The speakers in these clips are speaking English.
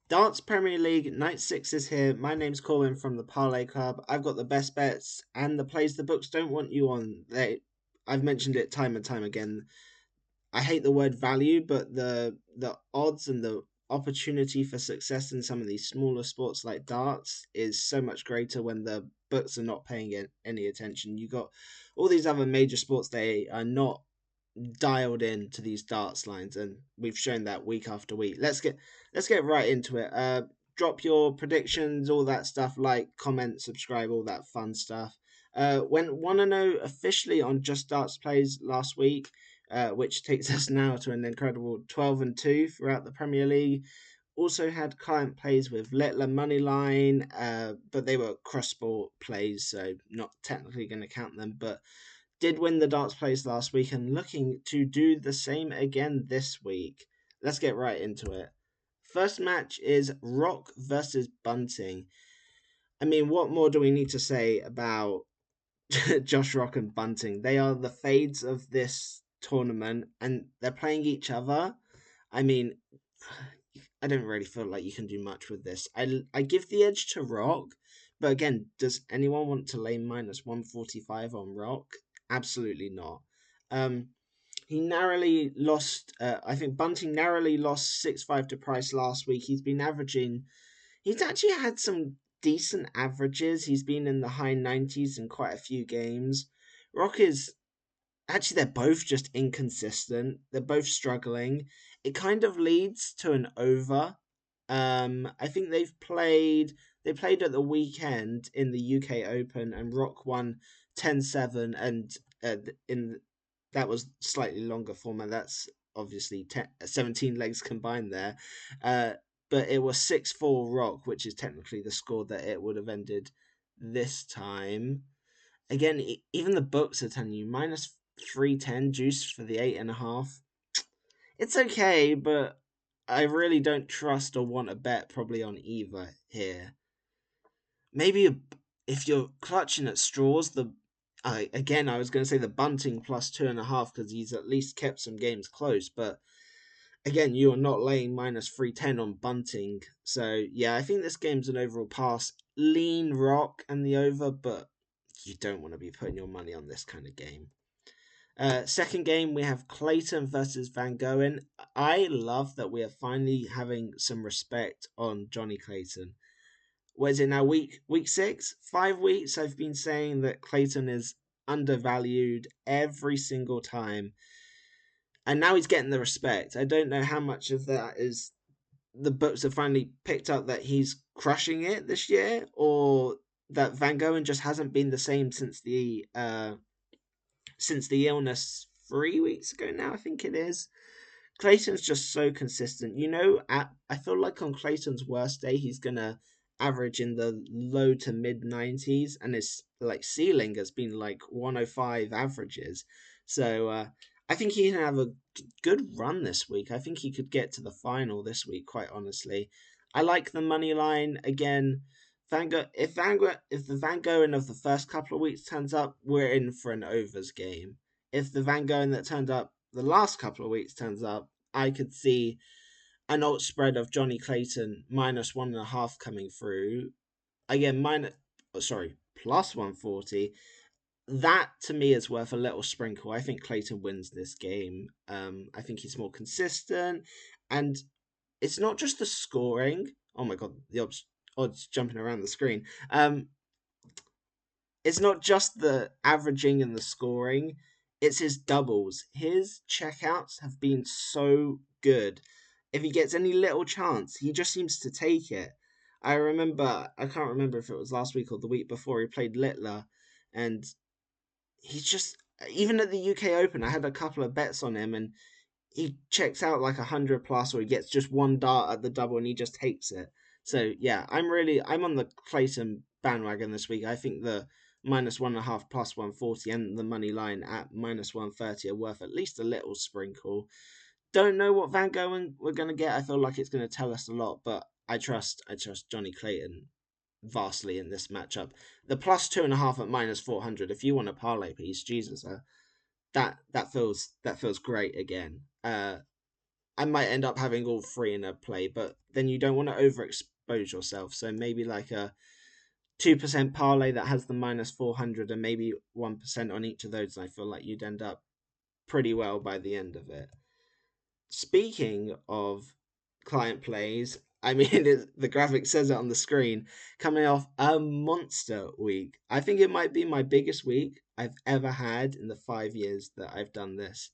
Darts Premier League Night 6 is here. My name's Corwin from the Parlay Club. I've got the best bets and the plays the books don't want you on. I've mentioned it time and time again. I hate the word value, but the odds and the opportunity for success in some of these smaller sports like darts is so much greater when the books are not paying it any attention. You got all these other major sports, they are not dialed in to these darts lines, and we've shown that week after week. Let's get right into it. Drop your predictions, all that stuff, like, comment, subscribe, all that fun stuff. Went 1-0 officially on Just Darts Plays last week, which takes us now to an incredible 12-2 throughout the Premier League. Also had client plays with Littler Moneyline, but they were cross-sport plays, so not technically going to count them, but did win the darts plays last week and looking to do the same again this week. Let's get right into it. First match is Rock versus Bunting. I mean, what more do we need to say about Josh Rock and Bunting? They are the fades of this tournament and they're playing each other. I mean, I don't really feel like you can do much with this. I give the edge to Rock, but again, does anyone want to lay minus 145 on Rock? Absolutely not. Um, he narrowly lost. I think Bunting narrowly lost 6-5 to Price last week. He's been averaging. He's actually had some decent averages. He's been in the high 90s in quite a few games. Rock is actually, they're both just inconsistent. They're both struggling. It kind of leads to an over. I think they played at the weekend in the UK Open and Rock won 10-7, and in that was slightly longer format. That's obviously 17 legs combined there. But it was 6-4 Rock, which is technically the score that it would have ended this time. Again, even the books are telling you minus 310 juice for the 8.5. It's okay, but I really don't trust or want to bet probably on either here. Maybe if you're clutching at straws, again, I was going to say the Bunting plus 2.5 because he's at least kept some games close, but again, you are not laying minus 310 on Bunting. So, yeah, I think this game's an overall pass. Lean Rock and the over, but you don't want to be putting your money on this kind of game. Second game, we have Clayton versus Van Goen. I love that we are finally having some respect on Johnny Clayton. What is it now? Week 6? 5 weeks I've been saying that Clayton is undervalued every single time. And now he's getting the respect. I don't know how much of that is the books have finally picked up that he's crushing it this year, or that Van Goen just hasn't been the same since the illness 3 weeks ago now, I think it is. Clayton's just so consistent. I feel like on Clayton's worst day, he's gonna average in the low to mid 90s, and his like ceiling has been like 105 averages. So I think he can have a good run this week. I think he could get to the final this week. Quite honestly, I like the money line again. If the Van Gogh of the first couple of weeks turns up, we're in for an overs game. If the Van Gogh that turned up the last couple of weeks turns up, I could see an alt spread of Johnny Clayton minus 1.5 coming through. Again, plus 140. That to me is worth a little sprinkle. I think Clayton wins this game. I think he's more consistent, and it's not just the scoring. Oh my god, the odds jumping around the screen. It's not just the averaging and the scoring, it's his doubles. His checkouts have been so good. If he gets any little chance, he just seems to take it. I can't remember if it was last week or the week before, he played Littler, and he's just, even at the UK Open, I had a couple of bets on him, and he checks out like 100 plus, or he gets just one dart at the double and he just takes it. So yeah, I'm on the Clayton bandwagon this week. I think the minus 1.5 plus 140 and the money line at minus 130 are worth at least a little sprinkle. Don't know what Van Gogh we're gonna get. I feel like it's gonna tell us a lot, but I trust Johnny Clayton vastly in this matchup. The plus 2.5 at minus 400. If you want a parlay piece, Jesus, that feels great again. I might end up having all three in a play, but then you don't want to overexpose yourself. So maybe like a 2% parlay that has the minus 400 and maybe 1% on each of those. And I feel like you'd end up pretty well by the end of it. Speaking of client plays, I mean, the graphic says it on the screen, coming off a monster week. I think it might be my biggest week I've ever had in the 5 years that I've done this.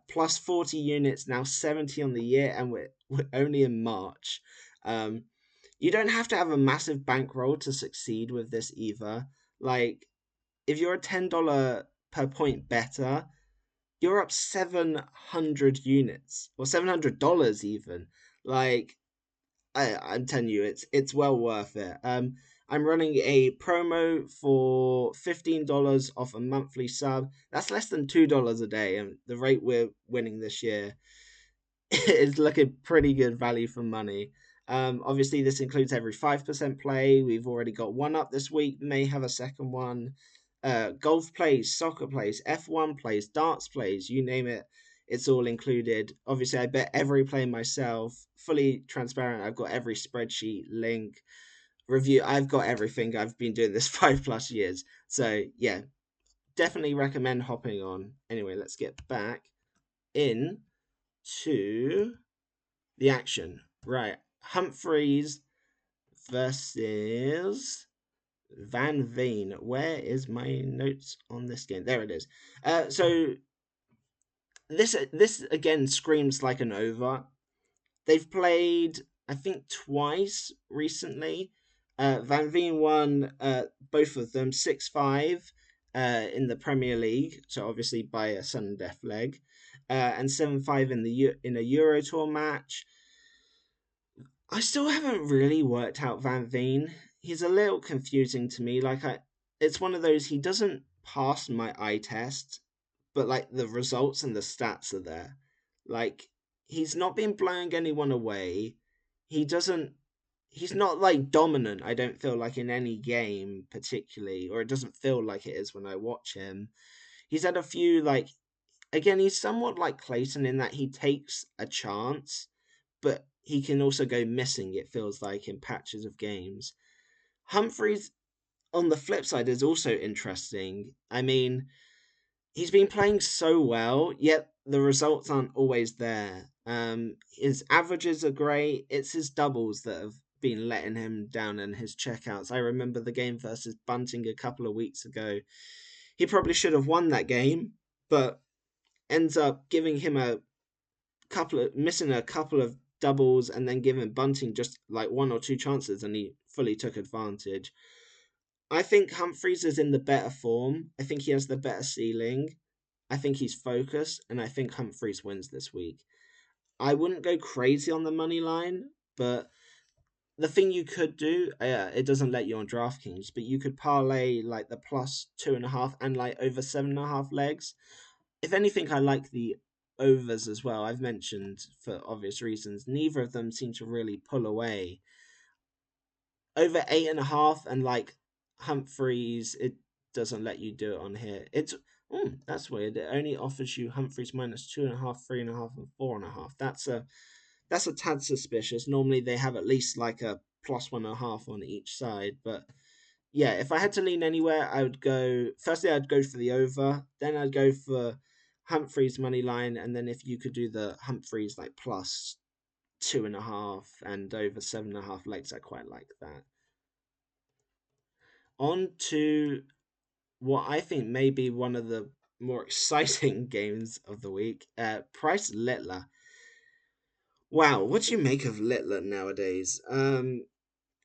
Plus 40 units, now 70 on the year, and we're only in March. You don't have to have a massive bankroll to succeed with this either. Like, if you're a $10 per point better, you're up 700 units or $700 even. Like, I'm telling you, it's well worth it. I'm running a promo for $15 off a monthly sub. That's less than $2 a day, and the rate we're winning this year is looking pretty good value for money. Obviously, this includes every 5% play. We've already got one up this week, may have a second one. Golf plays, soccer plays, F1 plays, darts plays, you name it, it's all included. Obviously, I bet every play myself, fully transparent. I've got every spreadsheet, link, review. I've got everything. I've been doing this 5+ years. So, yeah, definitely recommend hopping on. Anyway, let's get back in to the action. Right. Humphreys versus Van Veen. Where is my notes on this game? There it is. So this again screams like an over. They've played, I think, twice recently. Van Veen won both of them 6-5 in the Premier League, so obviously by a sudden death leg, and 7-5 in a Euro Tour match. I still haven't really worked out Van Veen. He's a little confusing to me. It's one of those, he doesn't pass my eye test, but like the results and the stats are there. Like, he's not been blowing anyone away. He doesn't. He's not like dominant. I don't feel like in any game particularly, or it doesn't feel like it is when I watch him. He's had a few like. Again, he's somewhat like Clayton in that he takes a chance, but he can also go missing, it feels like, in patches of games. Humphreys, on the flip side, is also interesting. I mean, he's been playing so well, yet the results aren't always there. His averages are great. It's his doubles that have been letting him down and his checkouts. I remember the game versus Bunting a couple of weeks ago. He probably should have won that game, but ends up giving him missing a couple of doubles and then giving Bunting just like one or two chances, and he fully took advantage. I think Humphreys is in the better form. I think he has the better ceiling. I think he's focused, and I think Humphreys wins this week. I wouldn't go crazy on the money line, but the thing you could do, it doesn't let you on DraftKings, but you could parlay like the plus 2.5 and like over 7.5 legs. If anything, I like the overs as well. I've mentioned for obvious reasons, neither of them seem to really pull away. Over 8.5 and like Humphreys, it doesn't let you do it on here. That's weird. It only offers you Humphreys minus 2.5, 3.5, and 4.5. That's a tad suspicious. Normally they have at least like a plus 1.5 on each side. But yeah, if I had to lean anywhere, I would go. Firstly, I'd go for the over. Then I'd go for Humphreys money line, and then if you could do the Humphreys like plus 2.5 and over 7.5 legs, I quite like that. On to what I think may be one of the more exciting games of the week. Price Littler. Wow, what do you make of Littler nowadays?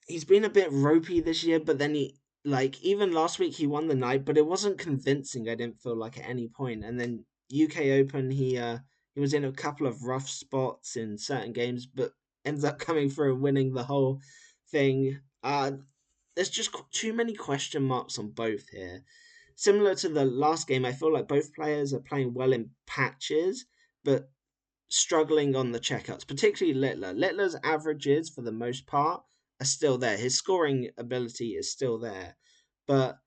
He's been a bit ropey this year, but then even last week he won the night, but it wasn't convincing. I didn't feel like at any point. And then UK Open, he was in a couple of rough spots in certain games, but ends up coming through and winning the whole thing. There's just too many question marks on both here. Similar to the last game, I feel like both players are playing well in patches, but struggling on the checkouts, particularly Littler. Littler's averages, for the most part, are still there. His scoring ability is still there, but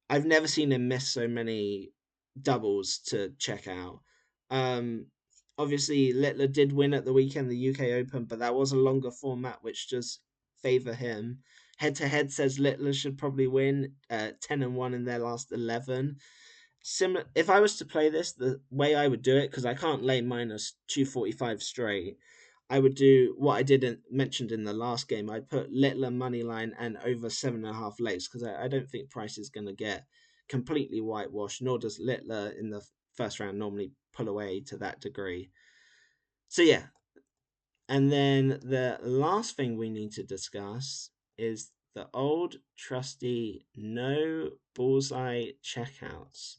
I've never seen him miss so many doubles to check out. Obviously, Littler did win at the weekend, the UK Open, but that was a longer format, which does favour him. Head to head says Littler should probably win 10-1 in their last 11. Similar, if I was to play this, the way I would do it, because I can't lay minus 245 straight, I would do what I mentioned in the last game. I'd put Littler money line and over 7.5 legs, because I don't think Price is going to get completely whitewashed, nor does Littler in the first round normally pull away to that degree. So yeah, and then the last thing we need to discuss is the old trusty no bullseye checkouts.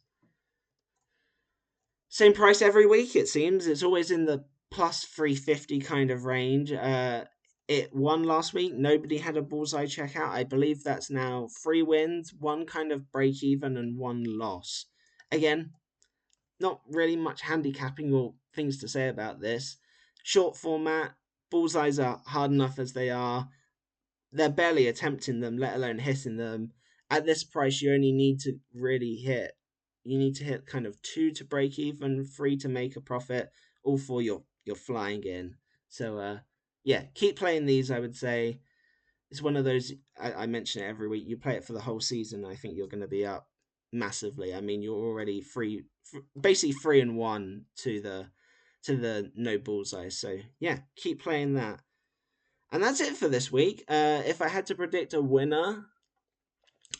Same price every week, it seems. It's always in the plus 350 kind of range. It won last week. Nobody had a bullseye checkout. I believe that's now 3 wins, 1 kind of break even, and 1 loss. Again, not really much handicapping or things to say about this. Short format, bullseyes are hard enough as they are. They're barely attempting them, let alone hitting them. At this price, you only need to really hit. You need to hit kind of 2 to break even, 3 to make a profit. All 4 you're flying in. So yeah, keep playing these. I would say it's one of those. I mention it every week. You play it for the whole season. I think you're going to be up massively. I mean, you're already basically 3-1 to the no bullseye. So yeah, keep playing that. And that's it for this week. If I had to predict a winner,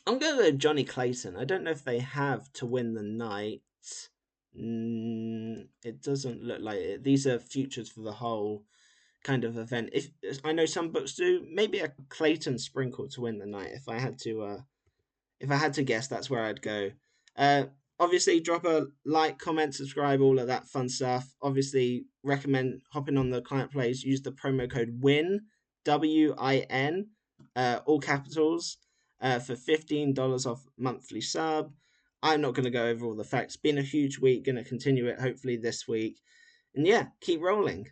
I'm going to go Johnny Clayton. I don't know if they have to win the night. It doesn't look like it. These are futures for the whole kind of event. If I know some books do, maybe a Clayton sprinkle to win the night. If I had to guess, that's where I'd go. Uh, Obviously, drop a like, comment, subscribe, all of that fun stuff. Obviously, recommend hopping on the client plays. Use the promo code WIN, WIN, all capitals, for $15 off monthly sub. I'm not going to go over all the facts. Been a huge week. Going to continue it hopefully this week. And yeah, keep rolling.